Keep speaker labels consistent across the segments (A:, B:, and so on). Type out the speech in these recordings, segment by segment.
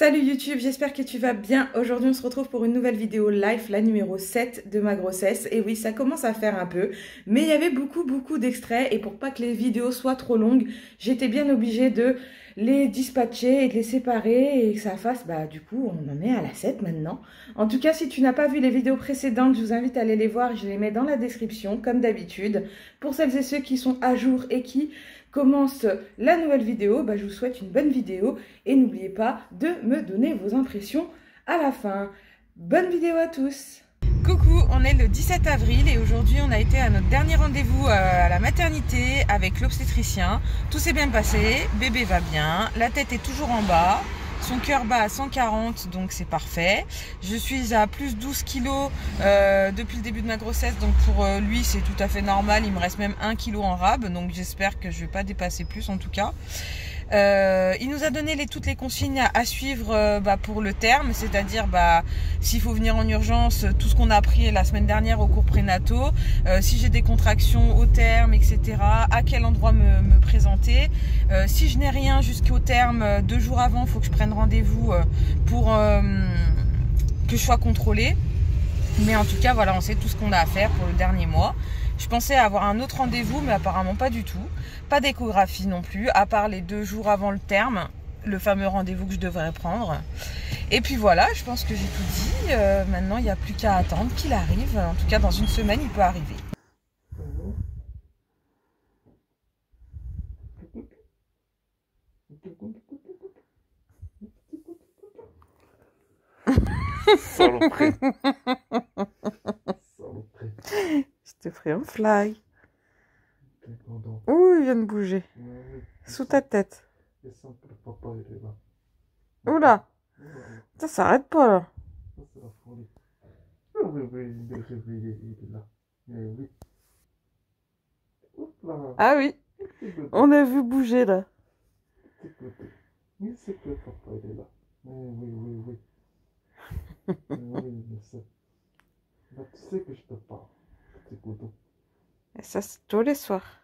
A: Salut YouTube, j'espère que tu vas bien. Aujourd'hui on se retrouve pour une nouvelle vidéo live, la numéro 7 de ma grossesse. Et oui, ça commence à faire un peu, mais il y avait beaucoup d'extraits et pour pas que les vidéos soient trop longues, j'étais bien obligée de les dispatcher et de les séparer et que ça fasse, du coup on en est à la 7 maintenant. En tout cas, si tu n'as pas vu les vidéos précédentes, je vous invite à aller les voir, je les mets dans la description comme d'habitude. Pour celles et ceux qui sont à jour et qui commence la nouvelle vidéo, je vous souhaite une bonne vidéo et n'oubliez pas de me donner vos impressions à la fin. Bonne vidéo à tous. Coucou, on est le 17 avril et aujourd'hui on a été à notre dernier rendez-vous à la maternité avec l'obstétricien. Tout s'est bien passé, bébé va bien, la tête est toujours en bas. Son cœur bat à 140, donc c'est parfait. Je suis à plus 12 kilos depuis le début de ma grossesse, donc pour lui c'est tout à fait normal. Il me reste même 1 kilo en rab, donc j'espère que je ne vais pas dépasser plus en tout cas. Il nous a donné toutes les consignes à suivre pour le terme, c'est-à-dire s'il faut venir en urgence, tout ce qu'on a appris la semaine dernière au cours prénataux, si j'ai des contractions au terme, etc., à quel endroit me présenter. Si je n'ai rien jusqu'au terme, 2 jours avant, il faut que je prenne rendez-vous pour que je sois contrôlée. Mais en tout cas, voilà, on sait tout ce qu'on a à faire pour le dernier mois. Je pensais avoir un autre rendez-vous, mais apparemment pas du tout. Pas d'échographie non plus, à part les 2 jours avant le terme, le fameux rendez-vous que je devrais prendre. Et puis voilà, je pense que j'ai tout dit. Maintenant, il n'y a plus qu'à attendre qu'il arrive. En tout cas, dans une semaine, il peut arriver.
B: Saloperie.
A: Je te ferai un fly. Ouh, il vient de bouger. Sous ta tête. Oula. Ça s'arrête pas là. Ah oui. On a vu bouger là.
B: Tu sais que je te parle.
A: Et ça, c'est tous les soirs.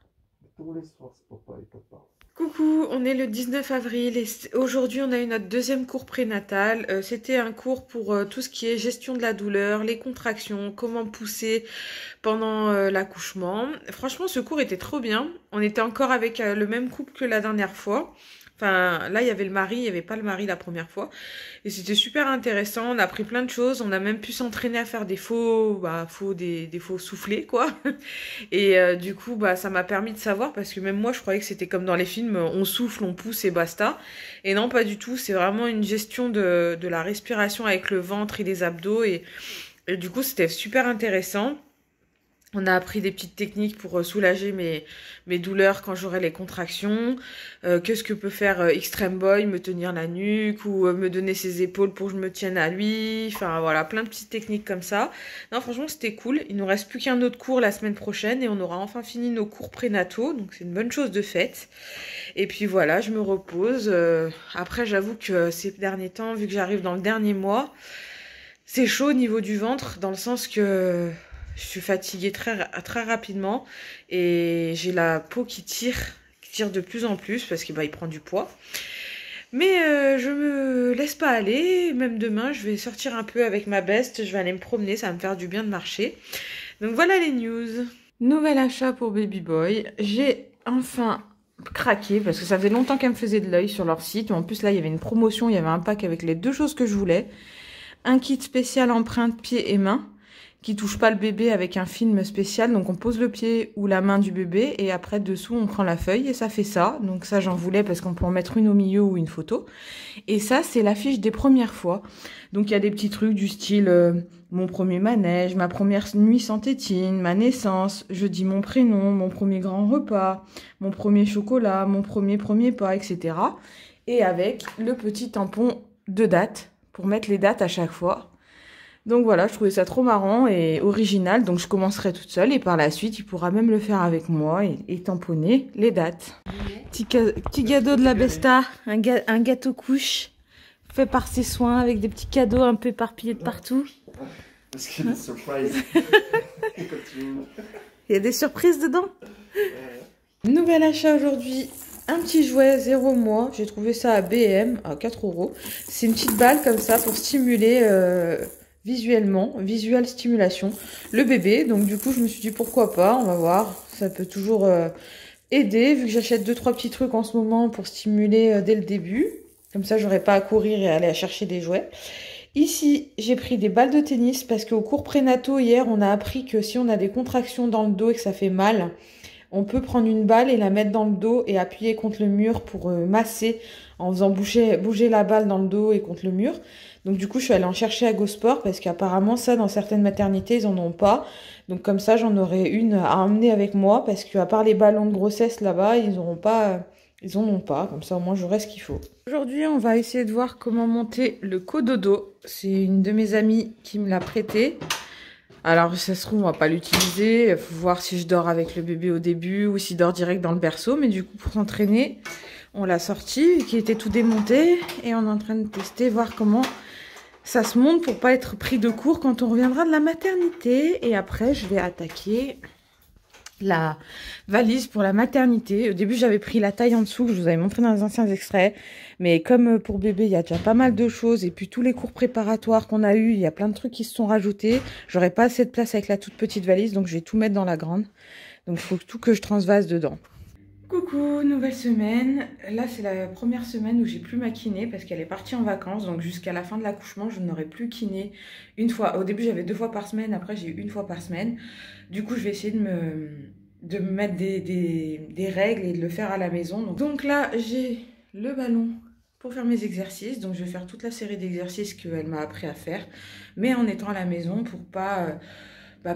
B: Tous les soirs, ce papa, il te parle.
A: Coucou, on est le 19 avril et aujourd'hui on a eu notre deuxième cours prénatal. C'était un cours pour tout ce qui est gestion de la douleur, les contractions, comment pousser pendant l'accouchement. Franchement, ce cours était trop bien. On était encore avec le même couple que la dernière fois. Enfin, là, il y avait le mari, il n'y avait pas le mari la première fois. Et c'était super intéressant, on a appris plein de choses, on a même pu s'entraîner à faire des faux soufflets, quoi. Et du coup, ça m'a permis de savoir, parce que même moi, je croyais que c'était comme dans les films, on souffle, on pousse et basta. Et non, pas du tout, c'est vraiment une gestion de la respiration avec le ventre et les abdos. Et du coup, c'était super intéressant. On a appris des petites techniques pour soulager mes douleurs quand j'aurai les contractions. Qu'est-ce que peut faire Extreme Boy, me tenir la nuque ou me donner ses épaules pour que je me tienne à lui. Enfin voilà, plein de petites techniques comme ça. Non, franchement, c'était cool. Il nous reste plus qu'un autre cours la semaine prochaine et on aura enfin fini nos cours prénataux. Donc c'est une bonne chose de faite. Et puis voilà, je me repose. Après, j'avoue que ces derniers temps, vu que j'arrive dans le dernier mois, c'est chaud au niveau du ventre, dans le sens que je suis fatiguée très rapidement et j'ai la peau qui tire de plus en plus parce que il prend du poids. Mais je me laisse pas aller. Même demain, je vais sortir un peu avec ma beste. Je vais aller me promener, ça va me faire du bien de marcher. Donc voilà les news. Nouvel achat pour Baby Boy. J'ai enfin craqué parce que ça faisait longtemps qu'elle me faisait de l'œil sur leur site. En plus là, il y avait une promotion, il y avait un pack avec les 2 choses que je voulais. Un kit spécial empreinte pieds et mains qui touche pas le bébé avec un film spécial. Donc on pose le pied ou la main du bébé et après dessous on prend la feuille et ça fait ça. Donc ça j'en voulais parce qu'on peut en mettre une au milieu ou une photo. Et ça c'est l'affiche des premières fois. Donc il y a des petits trucs du style mon premier manège, ma première nuit sans tétine, ma naissance, je dis mon prénom, mon premier grand repas, mon premier chocolat, mon premier pas, etc. Et avec le petit tampon de date pour mettre les dates à chaque fois. Donc voilà, je trouvais ça trop marrant et original, donc je commencerai toute seule et par la suite, il pourra même le faire avec moi et tamponner les dates. Petit cadeau de la Besta, un gâteau couche fait par ses soins avec des petits cadeaux un peu éparpillés de partout.
B: Parce qu'il y a des surprises.
A: Il y a des surprises dedans. Nouvel achat aujourd'hui, un petit jouet 0 mois. J'ai trouvé ça à BM à 4 euros. C'est une petite balle comme ça pour stimuler visuellement, visual stimulation, le bébé. Donc du coup, je me suis dit pourquoi pas, on va voir. Ça peut toujours aider vu que j'achète 2-3 petits trucs en ce moment pour stimuler dès le début. Comme ça, j'aurai pas à courir et à aller chercher des jouets. Ici, j'ai pris des balles de tennis parce qu'au cours prénataux, hier, on a appris que si on a des contractions dans le dos et que ça fait mal, on peut prendre une balle et la mettre dans le dos et appuyer contre le mur pour masser en faisant bouger la balle dans le dos et contre le mur. Donc du coup, je suis allée en chercher à GoSport parce qu'apparemment, ça, dans certaines maternités, ils en ont pas. Donc comme ça, j'en aurai une à emmener avec moi parce qu'à part les ballons de grossesse là-bas, ils n'auront pas... Ils en ont pas, comme ça au moins j'aurai ce qu'il faut. Aujourd'hui, on va essayer de voir comment monter le cododo. C'est une de mes amies qui me l'a prêté. Alors, ça se trouve, on va pas l'utiliser. Il faut voir si je dors avec le bébé au début ou s'il dort direct dans le berceau. Mais du coup, pour s'entraîner, on l'a sorti, qui était tout démonté. Et on est en train de tester, voir comment ça se monte pour pas être pris de court quand on reviendra de la maternité. Et après, je vais attaquer la valise pour la maternité. Au début, j'avais pris la taille en dessous que je vous avais montré dans les anciens extraits. Mais comme pour bébé, il y a déjà pas mal de choses. Et puis tous les cours préparatoires qu'on a eu, il y a plein de trucs qui se sont rajoutés. J'aurais pas assez de place avec la toute petite valise, donc je vais tout mettre dans la grande. Donc il faut tout que je transvase dedans. Coucou, nouvelle semaine. Là, c'est la première semaine où j'ai plus ma kiné parce qu'elle est partie en vacances. Donc jusqu'à la fin de l'accouchement, je n'aurai plus kiné une fois. Au début, j'avais 2 fois par semaine. Après, j'ai eu 1 fois par semaine. Du coup, je vais essayer de me mettre des règles et de le faire à la maison. Donc là, j'ai le ballon pour faire mes exercices. Donc je vais faire toute la série d'exercices qu'elle m'a appris à faire. Mais en étant à la maison pour pas...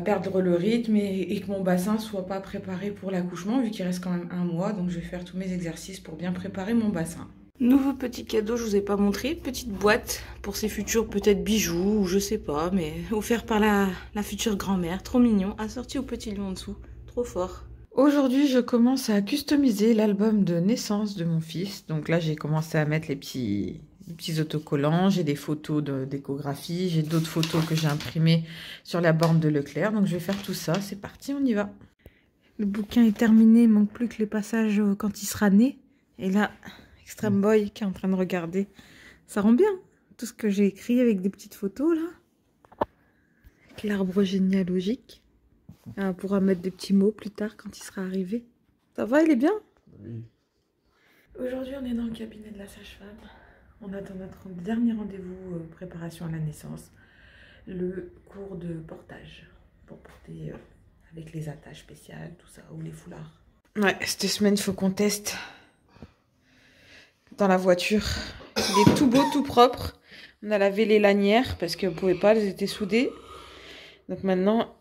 A: perdre le rythme et que mon bassin soit pas préparé pour l'accouchement vu qu'il reste quand même 1 mois. Donc je vais faire tous mes exercices pour bien préparer mon bassin. Nouveau petit cadeau, je vous ai pas montré, petite boîte pour ses futurs peut-être bijoux ou je sais pas, mais offert par la future grand-mère, trop mignon, assorti au petit lion en dessous, trop fort. Aujourd'hui, je commence à customiser l'album de naissance de mon fils. Donc là, j'ai commencé à mettre les petits autocollants. J'ai des photos d'échographie. J'ai d'autres photos que j'ai imprimées sur la borne de Leclerc. Donc je vais faire tout ça. C'est parti, on y va. Le bouquin est terminé. Il manque plus que les passages quand il sera né. Et là, Extreme Boy qui est en train de regarder. Ça rend bien. Tout ce que j'ai écrit avec des petites photos là. Avec l'arbre généalogique. On pourra mettre des petits mots plus tard quand il sera arrivé. Ça va, il est bien?
B: Oui.
A: Aujourd'hui, on est dans le cabinet de la sage-femme. On attend notre dernier rendez-vous, préparation à la naissance. Le cours de portage. Pour porter avec les attaches spéciales, tout ça, ou les foulards. Ouais, cette semaine, il faut qu'on teste dans la voiture. Il est tout beau, tout propre. On a lavé les lanières parce qu'on ne pouvait pas, elles étaient soudées. Donc maintenant...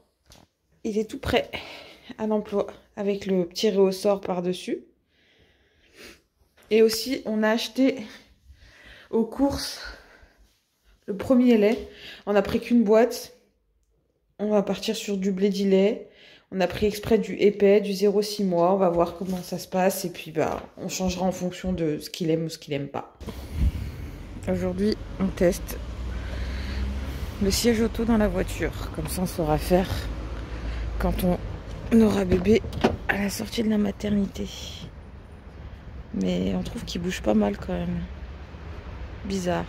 A: il est tout prêt à l'emploi avec le petit ressort par-dessus. Et aussi, on a acheté aux courses le premier lait. On n'a pris qu'une boîte. On va partir sur du Blady lait. On a pris exprès du épais, du 0,6 mois. On va voir comment ça se passe. Et puis, on changera en fonction de ce qu'il aime ou ce qu'il n'aime pas. Aujourd'hui, on teste le siège auto dans la voiture. Comme ça, on saura faire... quand on aura bébé à la sortie de la maternité. Mais on trouve qu'il bouge pas mal quand même. Bizarre.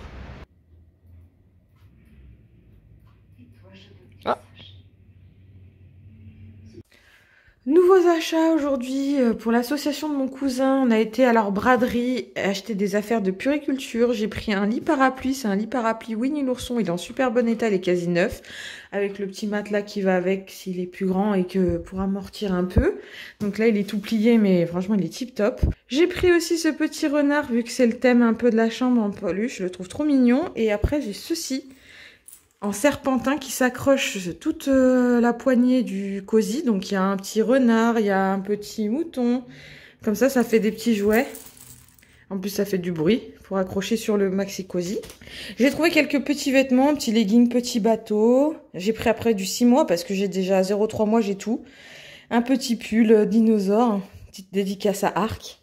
A: Ah. Nouveaux achats aujourd'hui pour l'association de mon cousin. On a été à leur braderie acheter des affaires de puriculture. J'ai pris un lit parapluie. C'est un lit parapluie Winnie l'ourson. Il est en super bon état, il est quasi neuf. Avec le petit matelas qui va avec s'il est plus grand et que pour amortir un peu. Donc là, il est tout plié, mais franchement, il est tip top. J'ai pris aussi ce petit renard, vu que c'est le thème un peu de la chambre en peluche. Je le trouve trop mignon. Et après, j'ai ceci. En serpentin qui s'accroche toute la poignée du cosy. Donc il y a un petit renard, il y a un petit mouton. Comme ça fait des petits jouets. En plus ça fait du bruit pour accrocher sur le maxi cosy. J'ai trouvé quelques petits vêtements, petits leggings, petits bateaux. J'ai pris après du 6 mois parce que j'ai déjà 0,3 mois, j'ai tout. Un petit pull dinosaure, petite dédicace à Arc.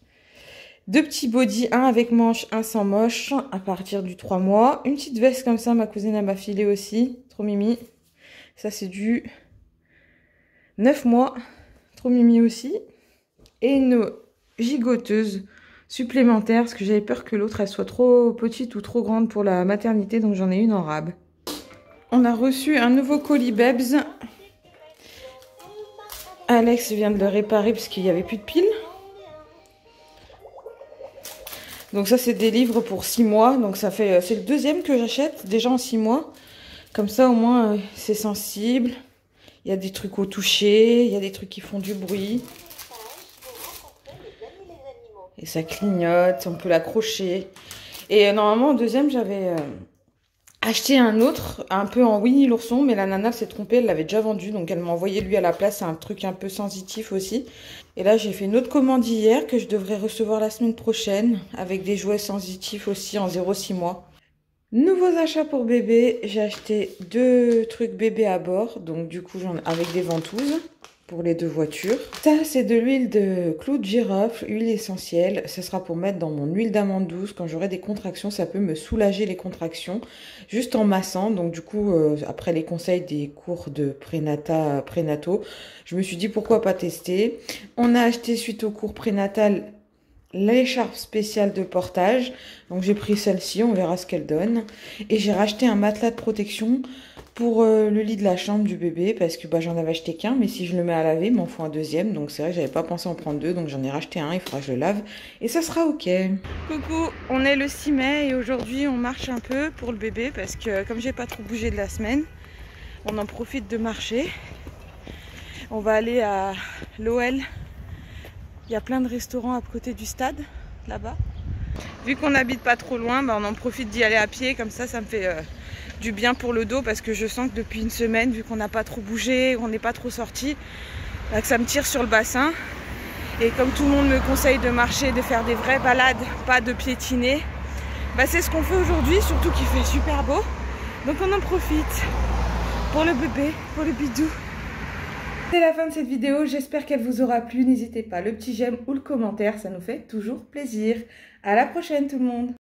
A: 2 petits bodys, un avec manche, un sans manche, à partir du 3 mois. Une petite veste comme ça, ma cousine elle m'a filé aussi. Trop mimi. Ça c'est du 9 mois. Trop mimi aussi. Et une gigoteuse supplémentaire parce que j'avais peur que l'autre elle soit trop petite ou trop grande pour la maternité, donc j'en ai une en rab. On a reçu un nouveau colis Bebs. Alex vient de le réparer parce qu'il n'y avait plus de piles. Donc ça c'est des livres pour 6 mois, donc ça fait c'est le deuxième que j'achète déjà en 6 mois. Comme ça au moins c'est sensible. Il y a des trucs au toucher, il y a des trucs qui font du bruit. Et ça clignote, on peut l'accrocher. Et normalement, au deuxième, j'avais acheté un autre, un peu en Winnie l'ourson, mais la nana s'est trompée, elle l'avait déjà vendu, donc elle m'a envoyé lui à la place, un truc un peu sensitif aussi. Et là, j'ai fait une autre commande hier que je devrais recevoir la semaine prochaine, avec des jouets sensitifs aussi en 0,6 mois. Nouveaux achats pour bébé, j'ai acheté 2 trucs bébé à bord, donc du coup, avec des ventouses. Pour les 2 voitures. Ça, c'est de l'huile de clou de girofle, huile essentielle. Ce sera pour mettre dans mon huile d'amande douce. Quand j'aurai des contractions, ça peut me soulager les contractions, juste en massant. Donc du coup, après les conseils des cours de prénataux, je me suis dit pourquoi pas tester. On a acheté suite au cours prénatal l'écharpe spéciale de portage. Donc j'ai pris celle-ci, on verra ce qu'elle donne. Et j'ai racheté un matelas de protection pour le lit de la chambre du bébé, parce que j'en avais acheté qu'un, mais si je le mets à laver, il m'en faut un deuxième, donc c'est vrai que j'avais pas pensé en prendre 2, donc j'en ai racheté un, il faudra que je le lave, et ça sera ok. Coucou, on est le 6 mai, et aujourd'hui on marche un peu pour le bébé, parce que comme j'ai pas trop bougé de la semaine, on en profite de marcher. On va aller à l'OL, il y a plein de restaurants à côté du stade, là-bas. Vu qu'on n'habite pas trop loin, on en profite d'y aller à pied, comme ça me fait du bien pour le dos, parce que je sens que depuis une semaine, vu qu'on n'a pas trop bougé, on n'est pas trop sorti, que ça me tire sur le bassin. Et comme tout le monde me conseille de marcher, de faire des vraies balades, pas de piétiner, c'est ce qu'on fait aujourd'hui, surtout qu'il fait super beau. Donc on en profite pour le bébé, pour le bidou. C'est la fin de cette vidéo, j'espère qu'elle vous aura plu. N'hésitez pas, le petit j'aime ou le commentaire, ça nous fait toujours plaisir. À la prochaine tout le monde.